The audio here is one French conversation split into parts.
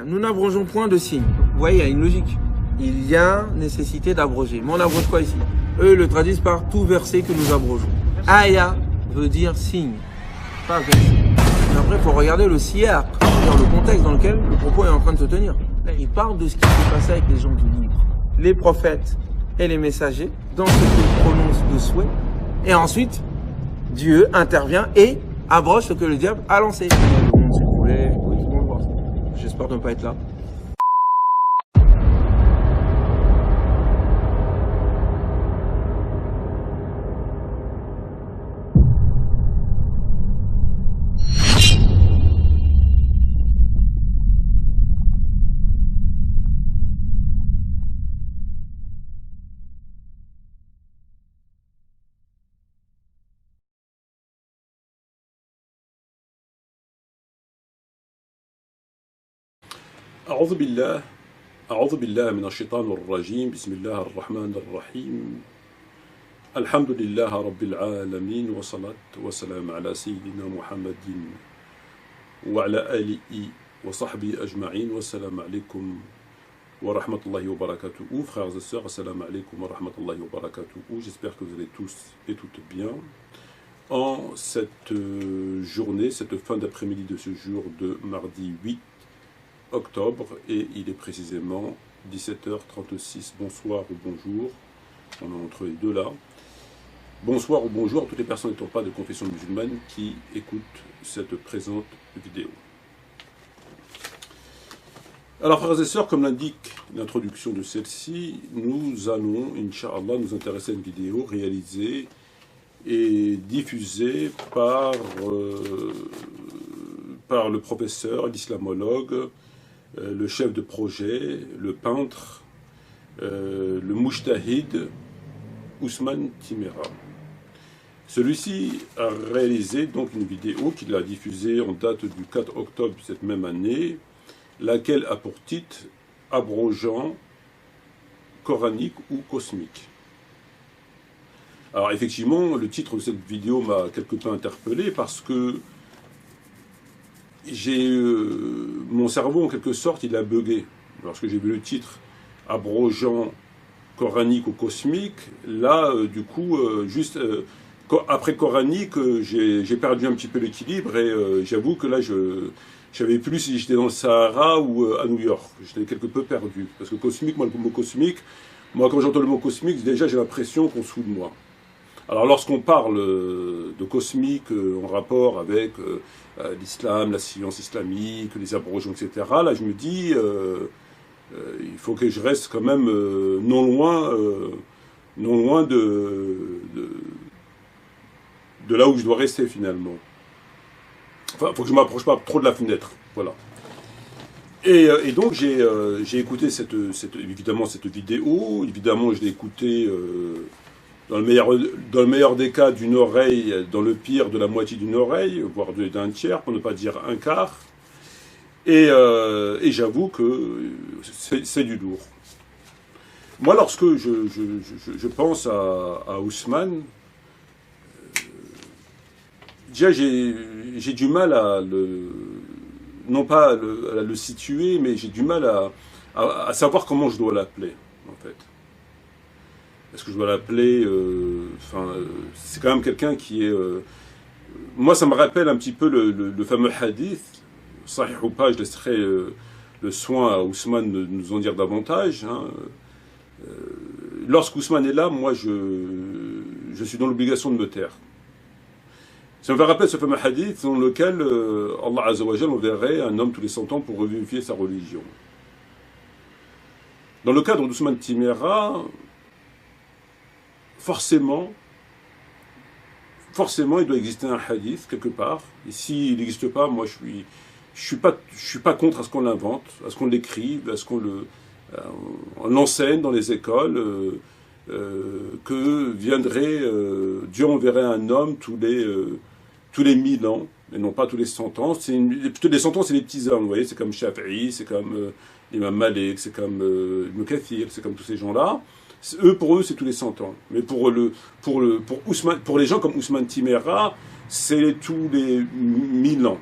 Nous n'abrogeons point de signes. Vous voyez, il y a une logique. Il y a nécessité d'abroger. Mais on abroge quoi ici? Eux le traduisent par tout verset que nous abrogeons. Aya veut dire signe, pas verset. Mais après, il faut regarder le siyaq, c'est-à-dire le contexte dans lequel le propos est en train de se tenir. Il parle de ce qui s'est passé avec les gens du livre. Les prophètes et les messagers, dans ce qu'ils prononcent de souhait. Et ensuite, Dieu intervient et abroge ce que le diable a lancé. Le monde s'écroulait, oui, tout le monde voit ça. J'espère ne pas être là. أعوذ بالله من الشيطان الرجيم بسم الله الرحمن الرحيم الحمد لله رب العالمين والصلاة والسلام على سيدنا محمد وعلى آله وصحبه أجمعين والسلام عليكم ورحمة الله وبركاته. Frères et sœurs, assalamu alaikum wa rahmatullahi wa barakatuhu. J'espère que vous allez tous et toutes bien. En cette journée, cette fin d'après-midi de ce jour de mardi 8 octobre, et il est précisément 17h36. Bonsoir ou bonjour, on est entre les deux là. Bonsoir ou bonjour à toutes les personnes n'étant pas de confession musulmane qui écoutent cette présente vidéo. Alors frères et sœurs, comme l'indique l'introduction de celle-ci, nous allons, Inch'Allah, nous intéresser à une vidéo réalisée et diffusée par le professeur, l'islamologue, le chef de projet, le peintre, le mujtahid Ousmane Timéra. Celui-ci a réalisé donc une vidéo qu'il a diffusée en date du 4 octobre cette même année, laquelle a pour titre « Abrogeant coranique ou cosmique ». Alors effectivement, le titre de cette vidéo m'a quelque peu interpellé parce que mon cerveau, en quelque sorte, il a bugué. Lorsque j'ai vu le titre « Abrogeant coranique ou cosmique », là, du coup, après coranique, j'ai perdu un petit peu l'équilibre et j'avoue que là, je ne savais plus si j'étais dans le Sahara ou à New York. J'étais quelque peu perdu. Parce que cosmique, moi, le mot cosmique, moi, quand j'entends le mot cosmique, déjà, j'ai l'impression qu'on se fout de moi. Alors lorsqu'on parle de cosmique en rapport avec l'islam, la science islamique, les abrogeons, etc., là je me dis, il faut que je reste quand même non loin de là où je dois rester finalement. Enfin, il faut que je ne m'approche pas trop de la fenêtre, voilà. Et donc j'ai écouté évidemment cette vidéo, évidemment je l'ai écoutée dans le meilleur des cas d'une oreille, dans le pire de la moitié d'une oreille, voire d'un tiers, pour ne pas dire un quart. Et j'avoue que c'est du lourd. Moi, lorsque je pense à Ousmane, déjà j'ai du mal à non pas à le situer, mais j'ai du mal à savoir comment je dois l'appeler, en fait. Est-ce que je dois l'appeler c'est quand même quelqu'un qui est... moi, ça me rappelle un petit peu le fameux hadith, sahih ou pas, je laisserai le soin à Ousmane de nous en dire davantage. Hein. Lorsqu'Ousmane est là, moi, je suis dans l'obligation de me taire. Ça me fait rappeler ce fameux hadith dans lequel Allah Azza wa Jal enverrait un homme tous les 100 ans pour revivifier sa religion. Dans le cadre d'Ousmane Timéra, forcément, il doit exister un hadith quelque part. Et s'il n'existe pas, moi je suis pas contre à ce qu'on l'invente, à ce qu'on l'écrive, à ce qu'on l'enseigne dans les écoles, que Dieu enverrait un homme tous les 1000 ans, et non pas tous les 100 ans. Plutôt les 100 ans, c'est les petits hommes, vous voyez, c'est comme Shafi'i, c'est comme Imam Malik, c'est comme Ibn Kathir, c'est comme tous ces gens-là. Pour eux, c'est tous les 100 ans. Mais pour les gens comme Ousmane Timéra, c'est tous les 1000 ans.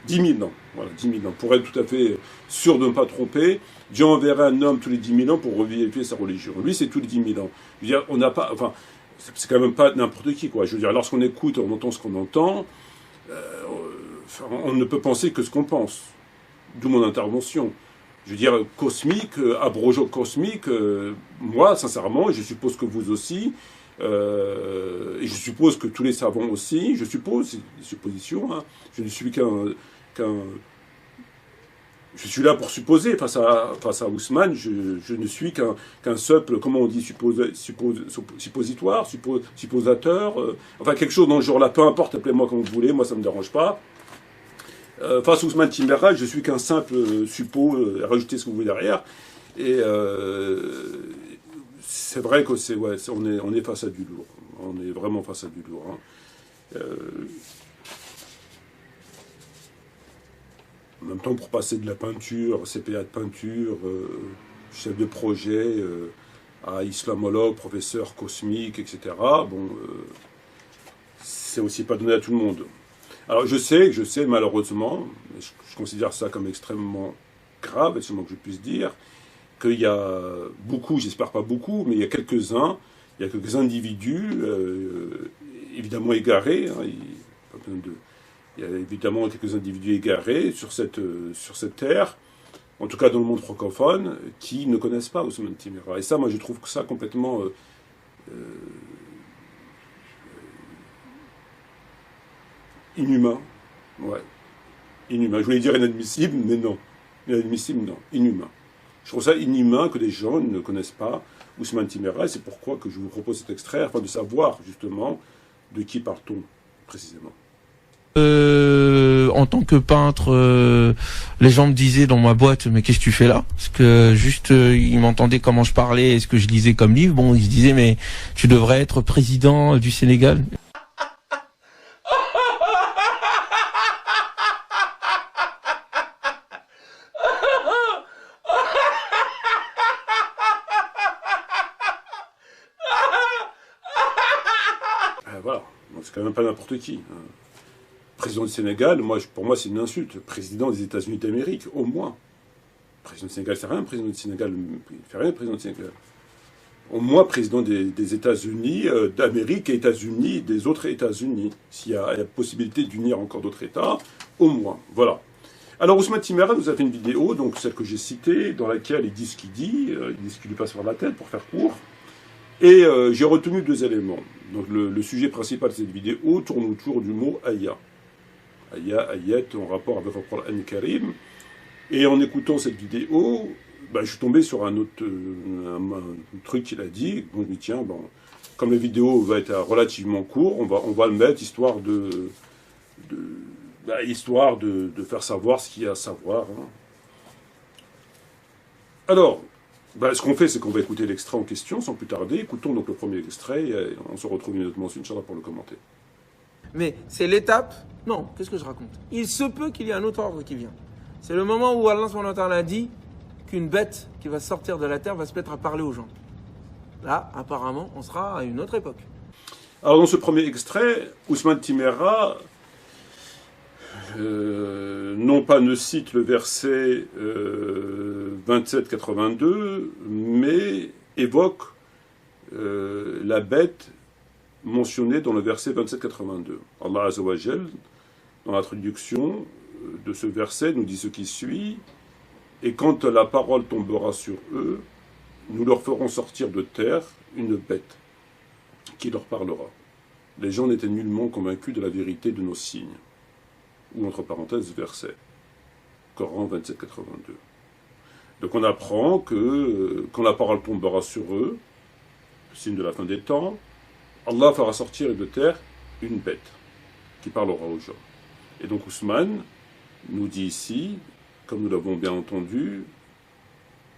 10 000 ans. Voilà, 10 000 ans. Pour être tout à fait sûr de ne pas tromper, Dieu enverrait un homme tous les 10 000 ans pour revérifier sa religion. Lui, c'est tous les 10 000 ans. Je veux dire, on n'a pas, enfin, c'est quand même pas n'importe qui, quoi. Je veux dire, lorsqu'on écoute, on entend ce qu'on entend, on ne peut penser que ce qu'on pense. D'où mon intervention. Je veux dire, cosmique, abrojo cosmique, moi, sincèrement, et je suppose que vous aussi, et je suppose que tous les savants aussi, je suppose, c'est des suppositions, hein, je ne suis je suis là pour supposer, face à Ousmane, je ne suis qu'un simple, comment on dit, suppositoire, supposateur, enfin quelque chose dans le genre là, peu importe, appelez-moi comme vous voulez, moi ça ne me dérange pas. Face à Ousmane Timéra, je suis qu'un simple rajoutez ce que vous voulez derrière, et c'est vrai que on est face à du lourd, on est vraiment face à du lourd. Hein. En même temps, pour passer de la peinture, CPA de peinture, chef de projet, à islamologue, professeur cosmique, etc., bon, c'est aussi pas donné à tout le monde. Alors je sais malheureusement, je considère ça comme extrêmement grave, c'est le moins que je puisse dire, qu'il y a beaucoup, j'espère pas beaucoup, mais il y a quelques individus, évidemment égarés, hein, il y a évidemment quelques individus égarés sur cette terre, en tout cas dans le monde francophone, qui ne connaissent pas Ousmane Timéra. Et ça, moi, je trouve que ça complètement inhumain. Ouais. Inhumain. Je voulais dire inadmissible, mais non. Inadmissible, non. Inhumain. Je trouve ça inhumain que des gens ne connaissent pas Ousmane Timéra, et c'est pourquoi que je vous propose cet extrait, afin de savoir, justement, de qui parle-t-on, précisément. En tant que peintre, les gens me disaient dans ma boîte, mais qu'est-ce que tu fais là? Parce que juste, ils m'entendaient comment je parlais et ce que je lisais comme livre. Bon, ils se disaient, mais tu devrais être président du Sénégal. Voilà, c'est quand même pas n'importe qui. Président du Sénégal, pour moi, c'est une insulte. Président des États-Unis d'Amérique, au moins. Président du Sénégal, c'est rien. Président du Sénégal, il fait rien, président du Sénégal. Au moins, président des États-Unis d'Amérique et États-Unis des autres États-Unis. S'il y a la possibilité d'unir encore d'autres États, au moins. Voilà. Alors, Ousmane Timéra nous a fait une vidéo, donc celle que j'ai citée, dans laquelle il dit ce qu'il dit, il dit ce qui lui passe par la tête, pour faire court. Et j'ai retenu 2 éléments. Donc, le sujet principal de cette vidéo tourne autour du mot « aya ». Ayat, en rapport avec le Coran Karim. Et en écoutant cette vidéo, je suis tombé sur un autre un truc qu'il a dit. Donc je me dis, tiens, bon, comme la vidéo va être relativement courte, on va le mettre, histoire de faire savoir ce qu'il y a à savoir. Hein. Alors, ce qu'on fait, c'est qu'on va écouter l'extrait en question, sans plus tarder. Écoutons donc le premier extrait, et on se retrouve immédiatement ensuite, Inch'Allah, pour le commenter. Mais c'est l'étape. Non, qu'est-ce que je raconte? Il se peut qu'il y ait un autre ordre qui vient. C'est le moment où Allah subhanahu wa ta'ala a dit qu'une bête qui va sortir de la terre va se mettre à parler aux gens. Là, apparemment, on sera à une autre époque. Alors, dans ce premier extrait, Ousmane Timéra, non pas ne cite le verset 27-82, mais évoque la bête mentionné dans le verset 27-82. Allah Azza wa Jal, dans la traduction de ce verset, nous dit ce qui suit. Et quand la parole tombera sur eux, nous leur ferons sortir de terre une bête qui leur parlera. Les gens n'étaient nullement convaincus de la vérité de nos signes. Ou entre parenthèses, verset. Coran 27-82. Donc on apprend que quand la parole tombera sur eux, signe de la fin des temps, Allah fera sortir de terre une bête qui parlera aux gens. Et donc Ousmane nous dit ici, comme nous l'avons bien entendu,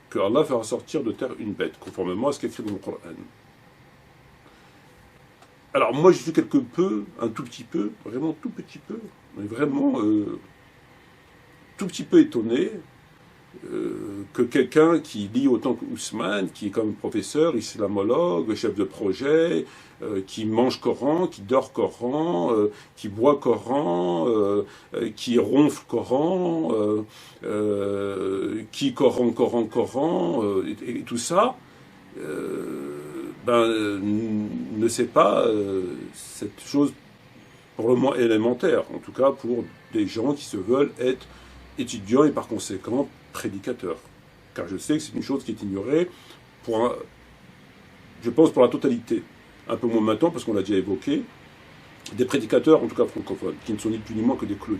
que Allah fera sortir de terre une bête, conformément à ce qui est écrit dans le Coran. Alors moi je suis quelque peu, un tout petit peu, vraiment tout petit peu, mais vraiment tout petit peu étonné que quelqu'un qui lit autant que Ousmane, qui est comme professeur, islamologue, chef de projet, qui mange Coran, qui dort Coran, qui boit Coran, qui ronfle Coran, qui Coran, et tout ça, ne sait pas cette chose pour le moins élémentaire, en tout cas pour des gens qui se veulent être étudiants et par conséquent prédicateurs. Car je sais que c'est une chose qui est ignorée, je pense pour la totalité. Un peu moins maintenant, parce qu'on l'a déjà évoqué, des prédicateurs, en tout cas francophones, qui ne sont ni plus ni moins que des clowns.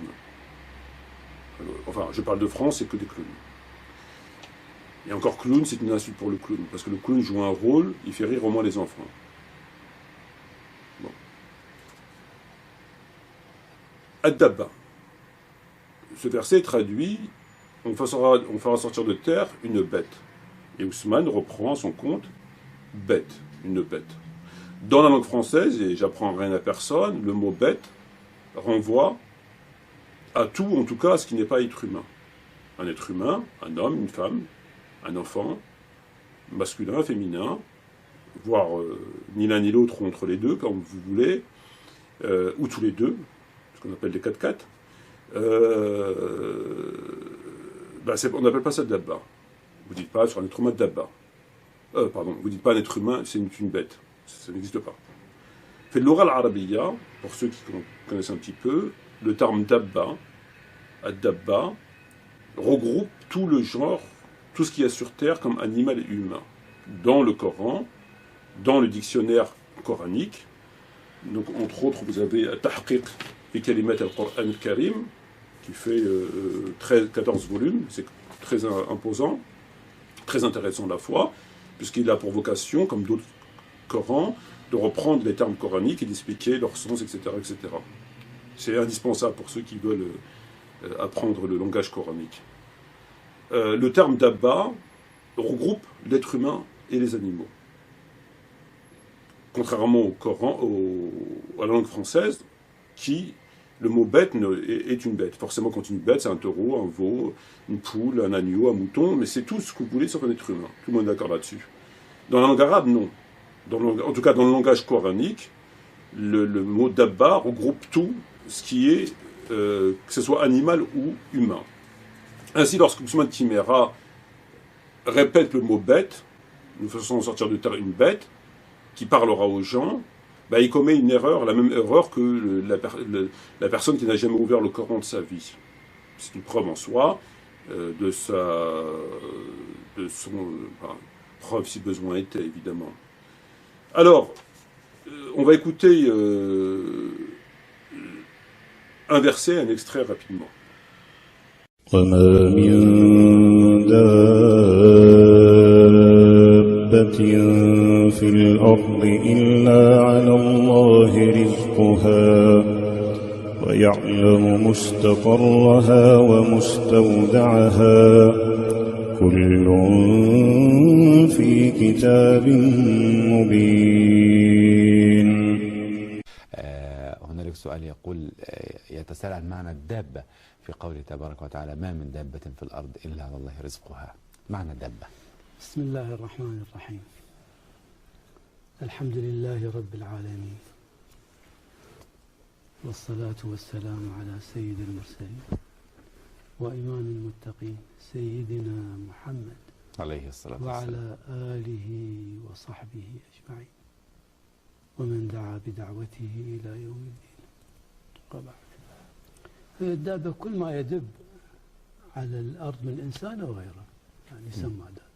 Enfin, je parle de France, c'est que des clowns. Et encore clown, c'est une insulte pour le clown, parce que le clown joue un rôle, il fait rire au moins les enfants. Bon. Ad-Dabba. Ce verset traduit, on fera sortir de terre une bête. Et Ousmane reprend à son compte bête, une bête. Dans la langue française, et j'apprends rien à personne, le mot bête renvoie à tout, en tout cas à ce qui n'est pas être humain. Un être humain, un homme, une femme, un enfant, masculin, féminin, voire ni l'un ni l'autre entre les deux, comme vous voulez, ou tous les deux, ce qu'on appelle des 4x4. On n'appelle pas ça Dabba. Vous dites pas sur un être humain Dabba. Vous dites pas un être humain, c'est une bête. Ça n'existe pas. Fait l'oral arabiya, pour ceux qui connaissent un petit peu, le terme Dabba, Ad-Dabba, regroupe tout le genre, tout ce qu'il y a sur terre comme animal et humain. Dans le Coran, dans le dictionnaire coranique, donc entre autres vous avez Tahqiq fi Kalimat al-Qur'an al-Karim, qui fait 14 volumes, c'est très imposant, très intéressant à la fois, puisqu'il a pour vocation, comme d'autres Corans, de reprendre les termes coraniques et d'expliquer leur sens, etc. etc. C'est indispensable pour ceux qui veulent apprendre le langage coranique. Le terme Dabba regroupe l'être humain et les animaux. Contrairement au Coran, à la langue française, qui, le mot bête est une bête. Forcément, quand une bête, c'est un taureau, un veau, une poule, un agneau, un mouton, mais c'est tout ce que vous voulez sauf un être humain. Tout le monde est d'accord là-dessus. Dans la langue arabe, non. En tout cas, dans le langage coranique, le mot Dabba regroupe tout ce qui est, que ce soit animal ou humain. Ainsi, lorsque Ousmane Timéra répète le mot bête, nous faisons sortir de terre une bête, qui parlera aux gens, il commet une erreur, la même erreur que la personne qui n'a jamais ouvert le Coran de sa vie. C'est une preuve en soi de son preuve si besoin était, évidemment. Alors, on va écouter un verset, un extrait rapidement. وما من دابة في الأرض إلا على الله رزقها ويعلم مستقرها ومستودعها كل في كتاب مبين. هنالك سؤال يقول يتساءل عن معنى الدابة في قوله تبارك وتعالى ما من دابة في الأرض إلا على الله رزقها. معنى الدابة. بسم الله الرحمن الرحيم. الحمد لله رب العالمين والصلاة والسلام على سيد المرسلين وإمام المتقين سيدنا محمد عليه الصلاة والسلام وعلى آله وصحبه أجمعين ومن دعا بدعوته إلى يوم الدين. وبعد، الدابة كل ما يدب على الأرض من إنسان أو غيره يعني يسمى دابة.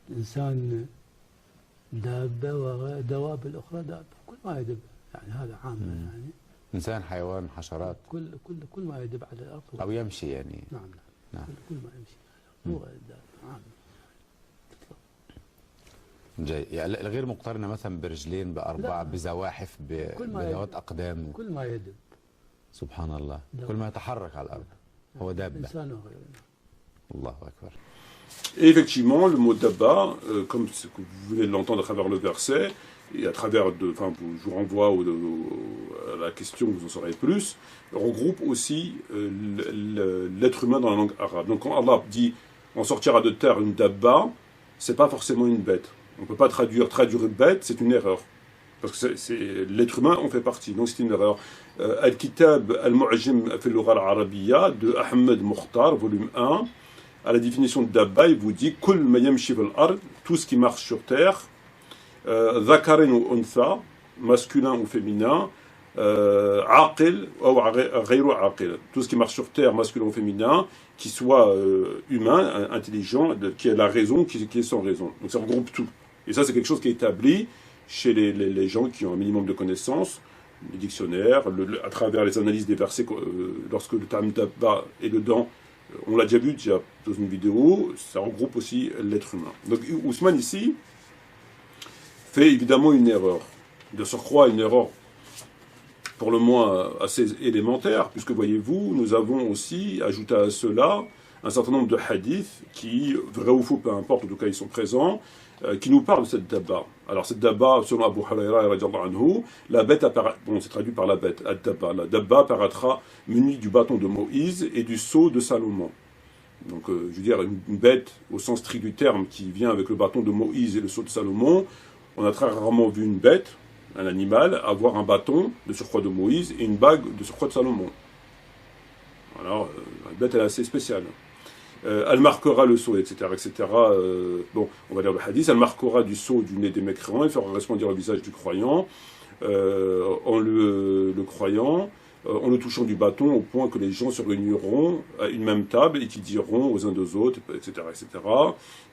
الإنسان دابة والدواب الأخرى دابة، كل ما يدب يعني هذا عام يعني. إنسان، حيوان، حشرات، كل ما يدب على الأرض أو يمشي يعني. نعم. كل ما يمشي هو دابة عام. يعني غير مقترنة مثلا برجلين، بأربع، بزواحف، بذوات أقدام. كل ما يدب. سبحان الله. كل ما يتحرك على الأرض هو دابة. إنسان وغيره. الله أكبر. Et effectivement, le mot Dabba, comme vous venez de l'entendre à travers le verset, et à travers je vous renvoie à la question, vous en saurez plus, regroupe aussi l'être humain dans la langue arabe. Donc quand Allah dit « on sortira de terre une dabba », c'est pas forcément une bête. On ne peut pas traduire une bête, c'est une erreur. Parce que l'être humain en fait partie, donc c'est une erreur. Al-Kitab al-Mu'jam fi al-Lugha al-Arabiyya de Ahmed Mukhtar, volume 1, à la définition de dabba, il vous dit « Kul ma yamshi fil ard », tout ce qui marche sur terre, dhakarin ou untha, masculin ou féminin, aqil ou ghayru aqil, tout ce qui marche sur terre, masculin ou féminin, qui soit humain, intelligent, qui a la raison, qui est sans raison. Donc ça regroupe tout. Et ça, c'est quelque chose qui est établi chez les gens qui ont un minimum de connaissances, les dictionnaires, à travers les analyses des versets, lorsque le terme dabba est dedans, on l'a déjà dans une vidéo, ça regroupe aussi l'être humain. Donc Ousmane ici fait évidemment une erreur. De surcroît, une erreur pour le moins assez élémentaire, puisque voyez-vous, nous avons aussi ajouté à cela un certain nombre de hadiths qui, vrai ou faux, peu importe, en tout cas ils sont présents, qui nous parlent de cette dabba. Alors cette dabba, selon Abu Hurayra, la bête apparaît, bon c'est traduit par la bête, ad-dabba. La dabba apparaîtra munie du bâton de Moïse et du sceau de Salomon. Donc je veux dire, une bête au sens strict du terme qui vient avec le bâton de Moïse et le sceau de Salomon, on a très rarement vu une bête, un animal, avoir un bâton de surcroît de Moïse et une bague de surcroît de Salomon. Alors, la bête elle est assez spéciale. Elle marquera le sceau, etc. etc. Bon, on va lire le hadith. Elle marquera du sceau du nez des mécréants et fera resplendir le visage du croyant en le croyant, en le touchant du bâton au point que les gens se réuniront à une même table et qui diront aux uns aux autres, etc. etc.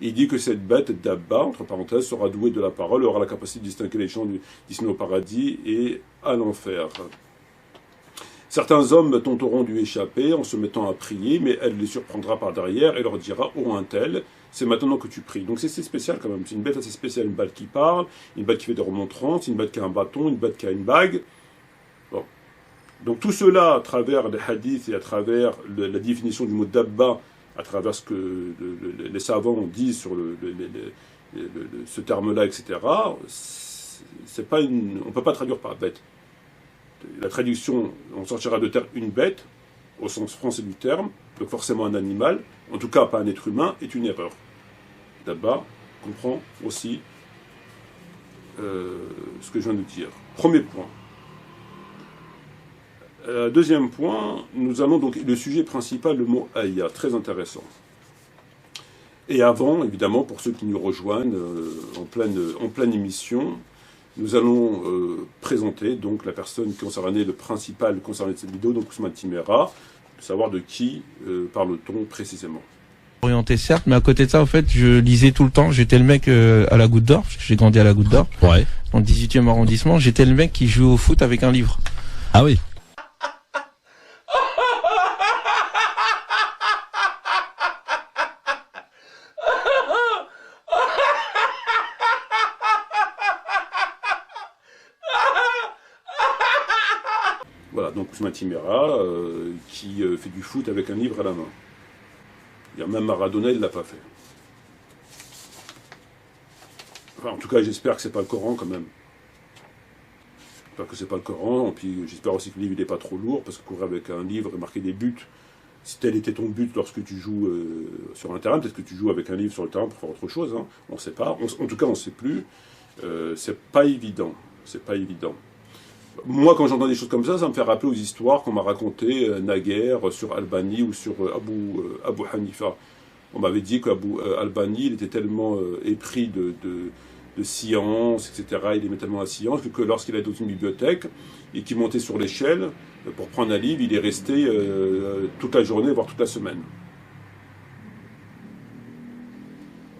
Il dit que cette bête dabba, entre parenthèses, sera douée de la parole et aura la capacité de distinguer les gens d'ici au paradis et à l'enfer. Certains hommes tenteront d'y échapper en se mettant à prier, mais elle les surprendra par derrière et leur dira « Oh, un tel, c'est maintenant que tu pries ». Donc c'est spécial quand même, c'est une bête assez spéciale, une bête qui parle, une bête qui fait des remontrances, une bête qui a un bâton, une bête qui a une bague. Bon. Donc tout cela, à travers les hadiths et à travers la définition du mot « dabba », à travers ce que les savants disent sur ce terme-là, etc., on ne peut pas traduire par bête. La traduction, on sortira de terre une bête, au sens français du terme, donc forcément un animal, en tout cas pas un être humain, est une erreur. Dabba comprend aussi ce que je viens de dire. Premier point. Deuxième point, nous allons donc, le sujet principal, le mot ayah, très intéressant. Et avant, évidemment, pour ceux qui nous rejoignent en pleine émission, nous allons présenter donc la personne concernée, le principal concerné de cette vidéo, donc Ousmane Timéra, de savoir de qui parle-t-on précisément. Orienté certes, mais à côté de ça, en fait, je lisais tout le temps. J'étais le mec à la Goutte d'Or, parce que j'ai grandi à la Goutte d'Or, ouais. Dans le 18e arrondissement. J'étais le mec qui jouait au foot avec un livre. Ah oui. Voilà, donc Ousmane Timéra, qui fait du foot avec un livre à la main. Il y a même Maradona, il ne l'a pas fait. Enfin, en tout cas, j'espère que c'est pas le Coran quand même. J'espère que c'est pas le Coran, et puis j'espère aussi que le livre n'est pas trop lourd, parce que courir avec un livre et marquer des buts, si tel était ton but lorsque tu joues sur un terrain, peut-être que tu joues avec un livre sur le terrain pour faire autre chose, hein. On ne sait pas. En tout cas, on ne sait plus. C'est pas évident. C'est pas évident. Moi, quand j'entends des choses comme ça me fait rappeler aux histoires qu'on m'a racontées naguère sur Albani ou sur Abu Hanifa. On m'avait dit qu'Abu Albani, il était tellement épris de science, etc., il aimait tellement la science que lorsqu'il allait dans une bibliothèque et qu'il montait sur l'échelle pour prendre un livre, il est resté toute la journée, voire toute la semaine.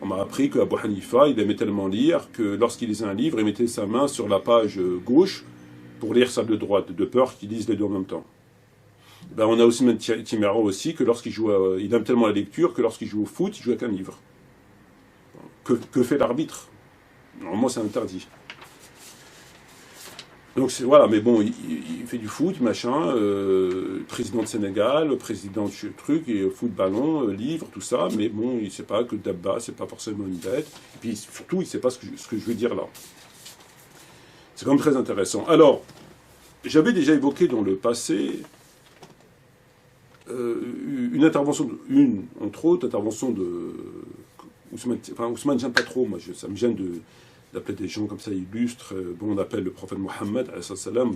On m'a appris qu'Abu Hanifa, il aimait tellement lire que lorsqu'il lisait un livre, il mettait sa main sur la page gauche pour lire celle de droite, de peur qu'ils lisent les deux en même temps. Ben, on a aussi Timéra aussi, que lorsqu'il joue, il aime tellement la lecture que lorsqu'il joue au foot, il joue avec un livre. Que fait l'arbitre? Normalement, c'est interdit. Donc voilà, mais bon, il fait du foot, machin, président de Sénégal, président de truc, et foot, ballon, livre, tout ça, mais bon, il ne sait pas que Dabba, c'est pas forcément une bête, et puis surtout, il ne sait pas ce que je veux dire là. C'est quand même très intéressant. Alors, j'avais déjà évoqué dans le passé une intervention, entre autres, intervention de Ousmane. Enfin, Ousmane, j'aime pas trop, moi, ça me gêne d'appeler des gens comme ça illustres. Bon, on appelle le prophète Mohammed,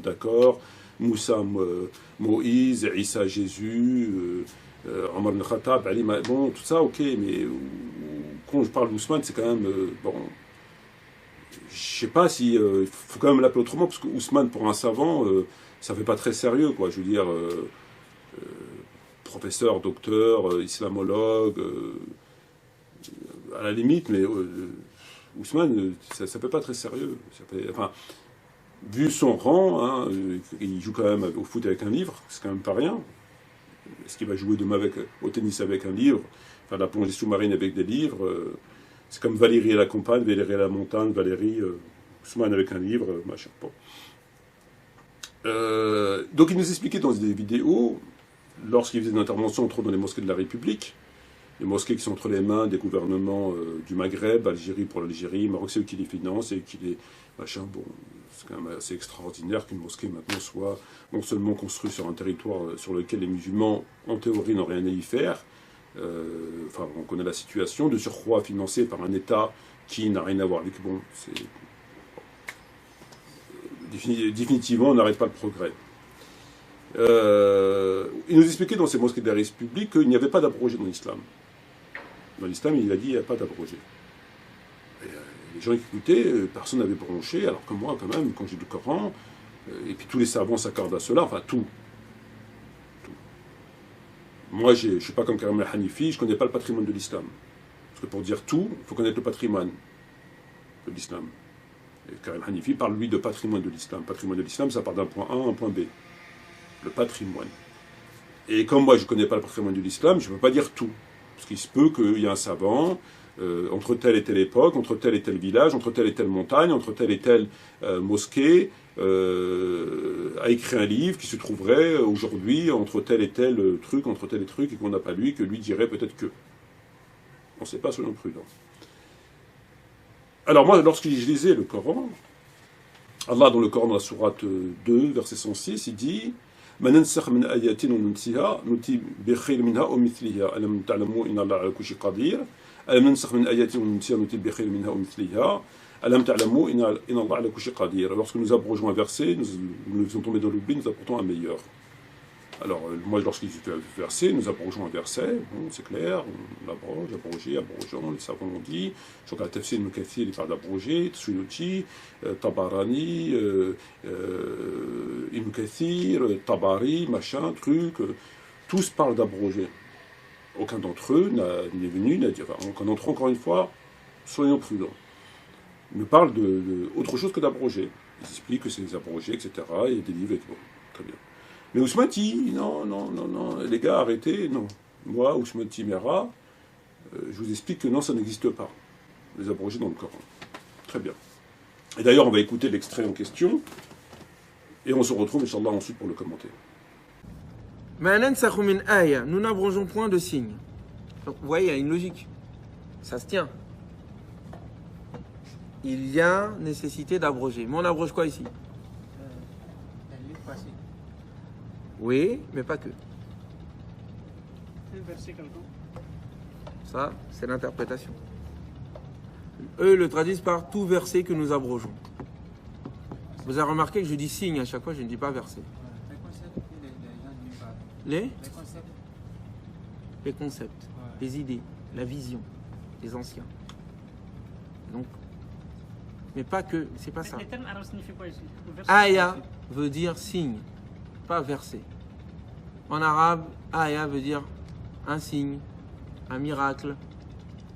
d'accord, Moussa, Moïse, Issa, Jésus, Omar ibn Khattab, Ali, bon, tout ça, ok, mais quand je parle d'Ousmane, c'est quand même, bon, je sais pas si, il faut quand même l'appeler autrement, parce que Ousmane, pour un savant, ça fait pas très sérieux, quoi, je veux dire, professeur, docteur, islamologue, à la limite, mais Ousmane, ça fait pas très sérieux. Enfin, vu son rang, hein, il joue quand même au foot avec un livre, c'est quand même pas rien. Est-ce qu'il va jouer demain au tennis avec un livre, faire la plongée sous-marine avec des livres, c'est comme Valérie à la campagne, Valérie à la montagne, Valérie, Ousmane avec un livre, machin. Bon. Donc il nous expliquait dans des vidéos, lorsqu'il faisait une intervention entre autres dans les mosquées de la République, les mosquées qui sont entre les mains des gouvernements du Maghreb, Algérie pour l'Algérie, Maroc c'est eux qui les financent et qui les machin, bon, c'est quand même assez extraordinaire qu'une mosquée maintenant soit non seulement construite sur un territoire sur lequel les musulmans en théorie n'ont rien à y faire, enfin on connaît la situation, de surcroît financée par un État qui n'a rien à voir avec, bon, c'est définitivement on n'arrête pas le progrès. Il nous expliquait dans ces mosquées de la République qu'il n'y avait pas d'abrogé dans l'islam. Dans l'islam, il a dit qu'il n'y a pas d'abrogé. Les gens écoutaient, personne n'avait bronché, alors que moi, quand même, quand j'ai le Coran, et puis tous les savants s'accordent à cela, enfin tout. Moi, je ne suis pas comme Karim al-Hanifi, je ne connais pas le patrimoine de l'islam. Parce que pour dire tout, il faut connaître le patrimoine de l'islam. Et Karim al-Hanifi parle, lui, de patrimoine de l'islam. Patrimoine de l'islam, ça part d'un point A à un point B. Le patrimoine. Et comme moi je ne connais pas le patrimoine de l'islam, je ne peux pas dire tout. Parce qu'il se peut qu'il y ait un savant, entre telle et telle époque, entre tel et tel village, entre telle et telle montagne, entre telle et telle mosquée, a écrit un livre qui se trouverait aujourd'hui entre tel et tel truc, entre tel et truc, et qu'on n'a pas lu, et que lui dirait peut-être que. On ne sait pas, soyons prudents. Alors moi, lorsque je lisais le Coran, Allah dans le Coran, dans la sourate 2, verset 106, il dit ما ننسخ من آيات وننسها نؤتي بخير منها أو مثلها ألم تعلموا إن الله على كل شيء قدير ألم ننسخ من آيات وننسها نؤتي بخير منها أو مثلها ألم تعلموا إن الله على كل شيء قدير. Lorsque nous abrogeons un verset, nous faisons tomber dans l'oubli, nous apportons un meilleur. Alors, moi, lorsqu'il fait un verset, nous abrogeons un verset, bon, c'est clair, on l'abroge, abrogeant, les savants l'ont dit, sur la tafsir Ibn Kathir, il parle d'abroger, Tsuyuti, Tabarani, Ibn Kathir, Tabari, machin, truc, tous parlent d'abroger. Aucun d'entre eux n'est venu, n'a dit, enfin, aucun d'entre eux, encore une fois, soyons prudents, ne parle autre chose que d'abroger. Ils expliquent que c'est des abrogés, etc., il y a des livres, et bon, très bien. Mais Ousmane dit, non, les gars, arrêtez, non. Moi, Ousmane Timera, je vous explique que non, ça n'existe pas. Les abrogés dans le Coran. Très bien. Et d'ailleurs, on va écouter l'extrait en question, et on se retrouve, Inch'Allah, ensuite pour le commenter. Nous n'abrogeons point de signe. Donc, vous voyez, il y a une logique. Ça se tient. Il y a nécessité d'abroger. Mais on abroge quoi ici? Oui, mais pas que. Ça, c'est l'interprétation. Eux le traduisent par tout verset que nous abrogeons. Vous avez remarqué que je dis signe à chaque fois, je ne dis pas verset. Les concepts, les idées, la vision, les anciens. Donc, mais pas que, c'est pas ça. Les termes arabes signifient quoi ici? Aya veut dire signe, pas verset. En arabe, aya veut dire un signe, un miracle,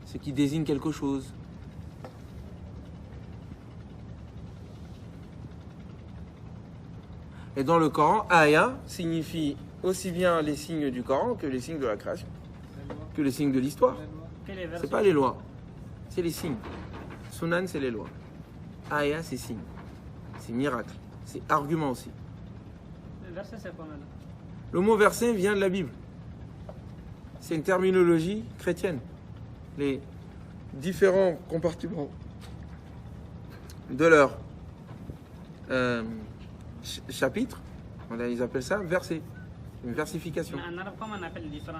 ce qui désigne quelque chose. Et dans le Coran, aya signifie aussi bien les signes du Coran que les signes de la création, que les signes de l'histoire. C'est pas les lois, c'est les signes. Sunan, c'est les lois. Aya, c'est signe, c'est miracle, c'est argument aussi. Le verset, c'est quoi maintenant? Le mot verset vient de la Bible. C'est une terminologie chrétienne. Les différents compartiments de leur chapitre, voilà, ils appellent ça verset, une versification. En arabe, comment on appelle les différents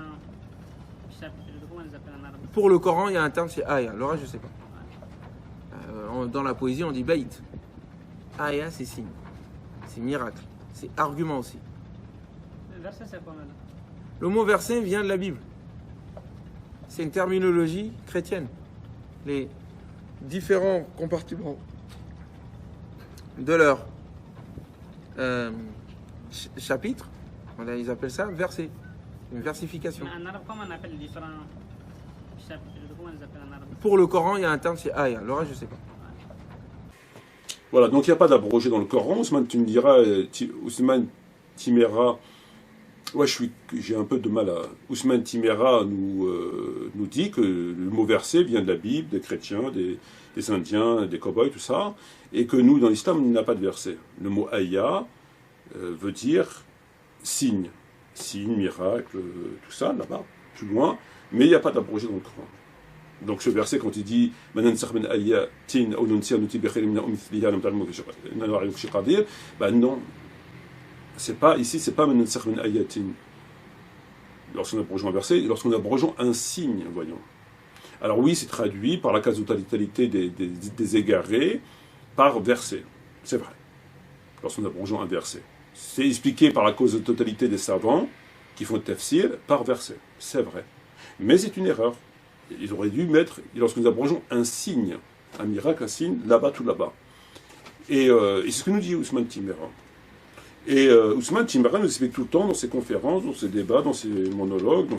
chapitres? Comment on les appelle en arabe? Pour le Coran, il y a un terme, c'est aya. Le reste, je ne sais pas. Dans la poésie, on dit bayt. Aya, c'est signe. C'est miracle. C'est argument aussi. Le verset, c'est quoi maintenant? Le mot verset vient de la Bible. C'est une terminologie chrétienne. Les différents compartiments de leur chapitre, voilà, ils appellent ça verset, une versification. En arabe, comment on appelle les différents chapitres? Comment on les appelle en arabe? Pour le Coran, il y a un terme, c'est aya. Le reste, je ne sais pas. Voilà, donc il n'y a pas d'abrogé dans le Coran. Ousmane, tu me diras, Ousmane Timéra, ouais, j'ai un peu de mal à... Ousmane Timéra nous dit que le mot verset vient de la Bible, des chrétiens, des Indiens, des cow-boys, tout ça, et que nous, dans l'islam, il n'y a pas de verset. Le mot aya veut dire signe, miracle, tout ça, là-bas, plus loin, mais il n'y a pas d'abrogé dans le Coran. Donc ce verset, quand il dit « ben non, c'est pas, ici, c'est pas « lorsqu'on abrogeons un verset, lorsqu'on abrogeons un signe, voyons. Alors oui, c'est traduit par la quasi-totalité des égarés par verset, c'est vrai, lorsqu'on abrogeons un verset. C'est expliqué par la quasi-totalité des savants qui font tafsir par verset, c'est vrai. Mais c'est une erreur. Ils auraient dû mettre, lorsque nous abrogeons un signe, un miracle, un signe, là-bas, tout là-bas. Et c'est ce que nous dit Ousmane Timéra. Et Ousmane Timéra nous explique tout le temps dans ses conférences, dans ses débats, dans ses monologues, dans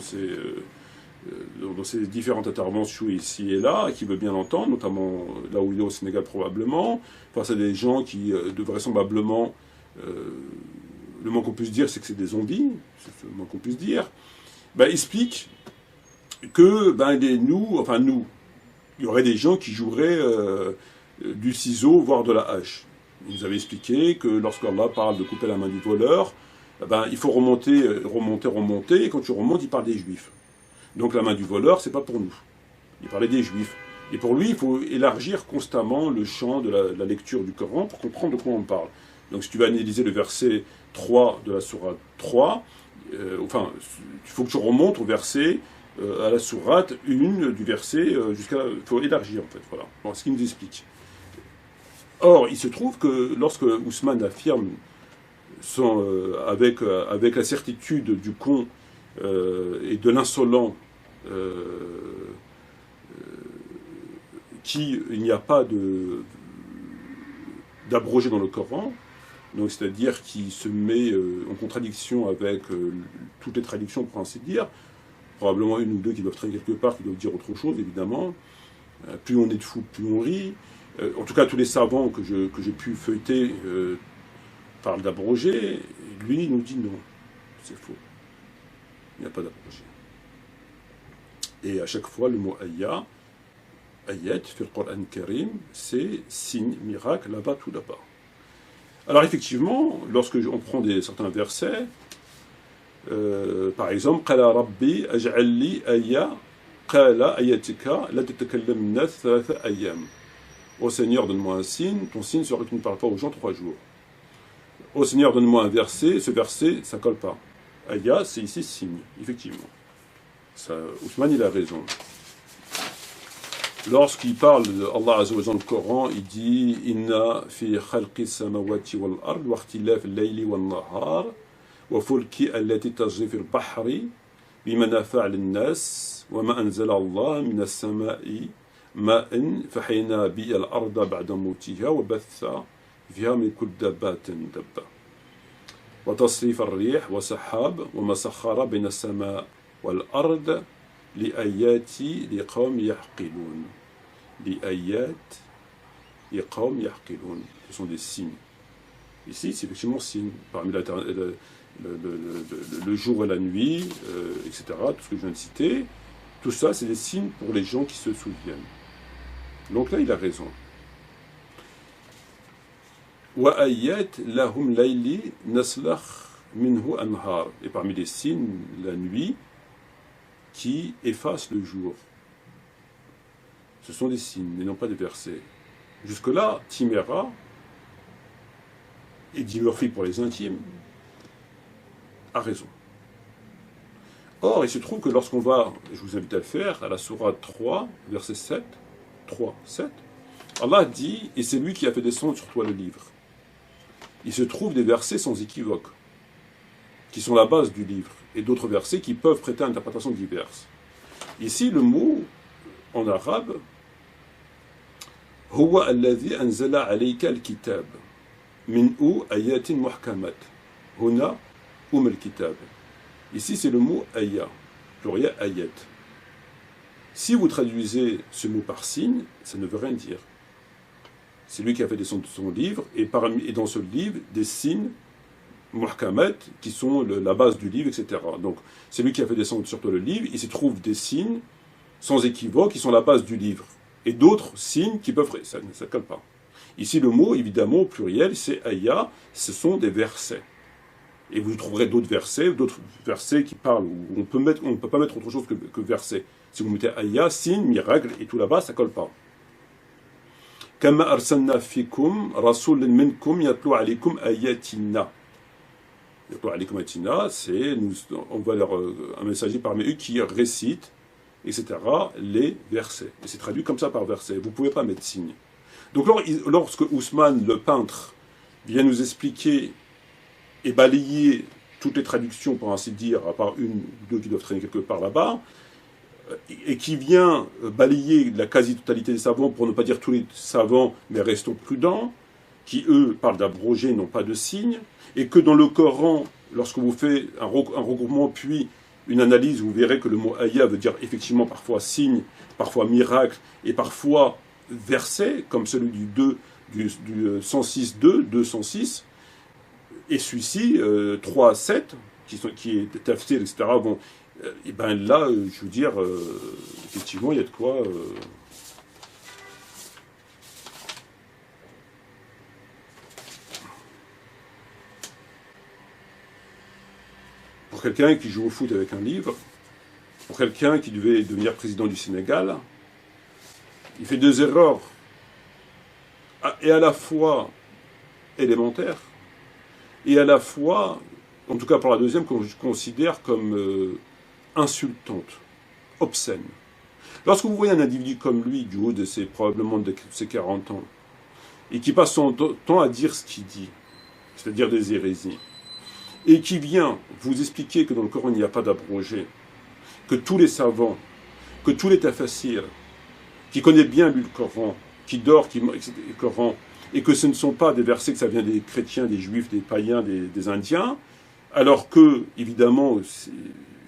ses différentes interventions ici et là, qui veut bien l'entendre, notamment là où il est au Sénégal probablement, face à des gens qui vraisemblablement, le moins qu'on puisse dire, c'est que c'est des zombies, c'est le moins qu'on puisse dire, il explique que nous, il y aurait des gens qui joueraient du ciseau, voire de la hache. Il nous avait expliqué que lorsqu'Allah parle de couper la main du voleur, il faut remonter, et quand tu remontes, il parle des juifs. Donc la main du voleur, c'est pas pour nous. Il parlait des juifs. Et pour lui, il faut élargir constamment le champ de la lecture du Coran pour comprendre de quoi on parle. Donc si tu vas analyser le verset 3 de la sourate 3, il faut que tu remontes au verset à la sourate 1 du verset jusqu'à... Il faut élargir en fait, voilà. Bon, ce qu'il nous explique. Or, il se trouve que lorsque Ousmane affirme avec la certitude du con et de l'insolent qu'il n'y a pas d'abrogé dans le Coran, donc c'est-à-dire qu'il se met en contradiction avec toutes les traductions, pour ainsi dire, probablement une ou deux qui doivent traîner quelque part, qui doivent dire autre chose, évidemment. Plus on est de fou, plus on rit. En tout cas, tous les savants que j'ai pu feuilleter parlent d'abroger. Lui, il nous dit non, c'est faux. Il n'y a pas d'abrogé. Et à chaque fois, le mot ayat, ayat, fait le Coran Karim, c'est signe, miracle, là-bas, tout là-bas. Alors effectivement, lorsque on prend certains versets, par exemple, Qala Rabbi aj'al li aya, qala ayatika la tatakallamna thalatha ayyam. Ô Seigneur, donne-moi un signe, ton signe sera que tu ne parles pas aux gens 3 jours. Ô Seigneur, donne-moi un verset, ce verset, ça colle pas. Aya, c'est ici signe, effectivement. Ousmane, il a raison. Lorsqu'il parle d'Allah Azza wa Jalla dans le Coran, il dit Inna fi khalqi samawati wal ard wa ikhtilaf al-layli wan nahar wa fulki allati tajri fi al-bahri bima nafa'a lin-nas wa ma anzala Allah min as-sama'i ma'an fahayna bi al-arda ba'da mawtiha wa batha fiha min kulli dabbatin dabba wa tasrif ar-rih wa sahab wa ma sakhkhara bayna as-sama' wal-ard li-ayati liqawmin ya'qilun. Li-ayat liqawmin ya'qilun. Ce sont des signes. Ici, c'est effectivement signe. Parmi le jour et la nuit, etc., tout ce que je viens de citer, tout ça, c'est des signes pour les gens qui se souviennent. Donc là, il a raison. Wa ayat lahum layli naslakh minhu anhar. Et parmi les signes, la nuit, qui efface le jour. Ce sont des signes, mais non pas des versets. Jusque-là, Timéra, Eddie Murphy pour les intimes, a raison. Or, il se trouve que lorsqu'on va, je vous invite à le faire, à la sourate 3, verset 7, 3, 7, Allah dit, et c'est lui qui a fait descendre sur toi le livre. Il se trouve des versets sans équivoque, qui sont la base du livre, et d'autres versets qui peuvent prêter à interprétations diverses. Ici, le mot, en arabe, « Huwa alladhi anzala alayka al-kitab, min'u ayatin muhkamat, huna al-kitab » Ici, c'est le mot « aya », pluriel « ayat ». Si vous traduisez ce mot par signe, ça ne veut rien dire. C'est lui qui a fait descendre son livre, et dans ce livre, des signes muhkamat, qui sont la base du livre, etc. Donc, c'est lui qui a fait descendre sur toi le livre, il se trouve des signes, sans équivoque, qui sont la base du livre. Et d'autres signes qui peuvent... Ça ne colle pas. Ici, le mot, évidemment, au pluriel, c'est aya, ce sont des versets. Et vous trouverez d'autres versets qui parlent, où on ne peut pas mettre autre chose que versets. Si vous mettez aya, signe, miracle, et tout là-bas, ça ne colle pas. Kama arsalna fikum rasulan minkum yatlu alaykum ayatina. Yatlu alaykum ayatina, c'est on va leur un messager parmi eux qui récite, etc. les versets. Et c'est traduit comme ça par verset. Vous ne pouvez pas mettre signe. Donc lorsque Ousmane, le peintre, vient nous expliquer et balayer toutes les traductions, pour ainsi dire, à part une ou deux qui doivent traîner quelque part là-bas, et qui vient balayer la quasi-totalité des savants, pour ne pas dire tous les savants, mais restons prudents, qui, eux, parlent d'abroger, n'ont pas de signe, et que dans le Coran, lorsque vous faites un regroupement, puis une analyse, vous verrez que le mot « aya » veut dire effectivement parfois signe, parfois miracle, et parfois verset, comme celui du 106.2, 206, et celui-ci, 3.7, qui est tafsir, etc., bon, et ben là, je veux dire, effectivement, il y a de quoi... Pour quelqu'un qui joue au foot avec un livre, pour quelqu'un qui devait devenir président du Sénégal, il fait deux erreurs, et à la fois élémentaires, et à la fois, en tout cas pour la deuxième, que je considère comme insultante, obscène. Lorsque vous voyez un individu comme lui, du haut de probablement de ses 40 ans, et qui passe son temps à dire ce qu'il dit, c'est-à-dire des hérésies, et qui vient vous expliquer que dans le Coran il n'y a pas d'abrogé, que tous les savants, que tous les tafassirs, qui connaissent bien lui le Coran, qui dort, le Coran, et que ce ne sont pas des versets que ça vient des chrétiens, des juifs, des païens, des indiens, alors que, évidemment, je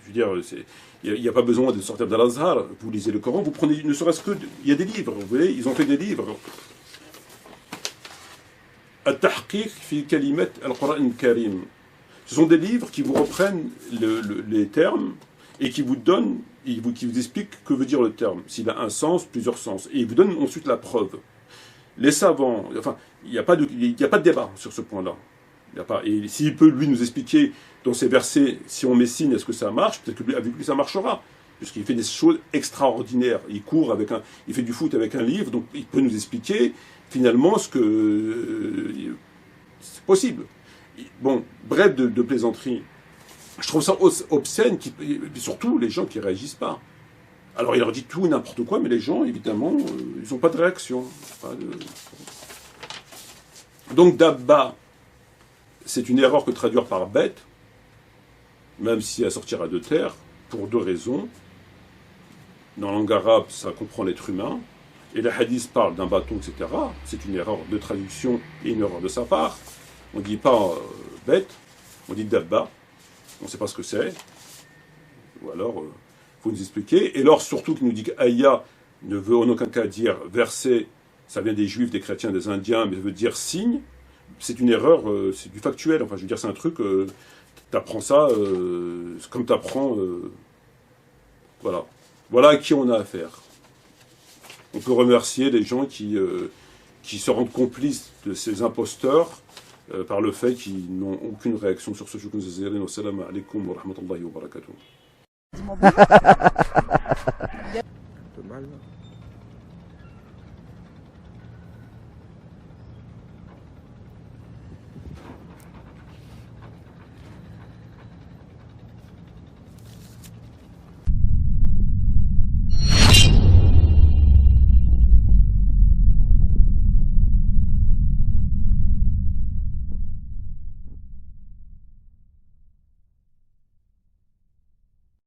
veux dire, il n'y a pas besoin de sortir d'Al-Azhar, vous lisez le Coran, vous prenez, ne serait-ce que, il y a des livres, vous voyez, ils ont fait des livres. At-Tahqiq fi kalimat al-Qur'an al-Karim. Ce sont des livres qui vous reprennent les termes et qui vous donnent, qui vous expliquent que veut dire le terme, s'il a un sens, plusieurs sens, et ils vous donnent ensuite la preuve. Les savants, enfin, il n'y a pas de débat sur ce point-là. Et s'il peut, lui, nous expliquer dans ces versets, si on met signe, est-ce que ça marche, peut-être que avec lui, ça marchera. Puisqu'il fait des choses extraordinaires. Il court il fait du foot avec un livre, donc il peut nous expliquer, finalement, ce que c'est possible. Bon, bref de plaisanterie. Je trouve ça obscène, surtout les gens qui ne réagissent pas. Alors il leur dit tout, n'importe quoi, mais les gens, évidemment, ils n'ont pas de réaction. Donc Dabba, c'est une erreur que traduire par bête, même si elle sortira de terre, pour deux raisons. Dans la langue arabe, ça comprend l'être humain, et le hadith parle d'un bâton, etc. C'est une erreur de traduction et une erreur de sa part. On ne dit pas bête, on dit Dabba, on ne sait pas ce que c'est. Ou alors, il faut nous expliquer. Et alors, surtout, qu'il nous dit qu'Aya ne veut en aucun cas dire verset, ça vient des juifs, des chrétiens, des indiens, mais veut dire signe. C'est une erreur, c'est du factuel. Enfin, je veux dire, c'est un truc, t'apprends ça comme t'apprends. Voilà. Voilà à qui on a affaire. On peut remercier les gens qui se rendent complices de ces imposteurs par le fait qu'ils n'ont aucune réaction sur ce que nous disons. Assalamu alaikum wa rahmatullahi wa barakatuh. Un peu mal, là.